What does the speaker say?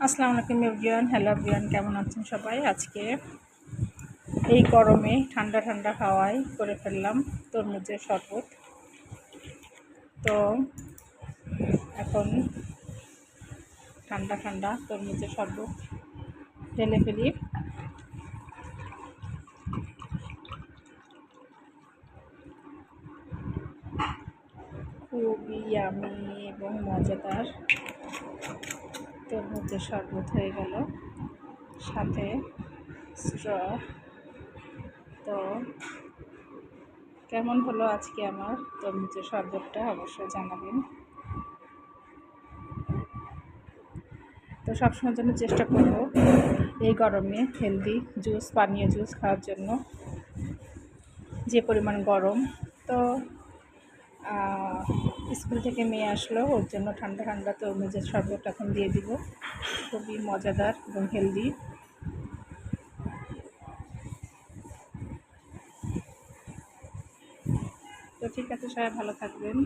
আসসালামু আলাইকুম everyone. Hello everyone, কেমন আছেন সবাই? আজকে এই গরমে ঠান্ডা ঠান্ডা হাওয়ায় করে ফেললাম তরমুজের শরবত। তো এখন ঠান্ডা ঠান্ডা তরমুজের শরবত ঢেলে ফেলি। খুবই ইয়ামি এবং মজাদার তরমুজের শরবত হয়ে গেল, সাথে স্ট্র। তো কেমন হলো আজকে আমার তরমুজের শরবতটা অবশ্যই জানাবেন। তো সবসময়ের জন্য চেষ্টা করব এই গরমে হেলদি জুস, পানীয় জুস খাওয়ার জন্য। যে পরিমাণ গরম, তো স্কুল থেকে মেয়ে আসলো, ওর জন্য ঠান্ডা ঠান্ডা তরমুজের শরবত এখন দিয়ে দিব। খুবই মজাদার এবং হেলদি। তো ঠিক আছে, সবাই ভালো থাকবেন।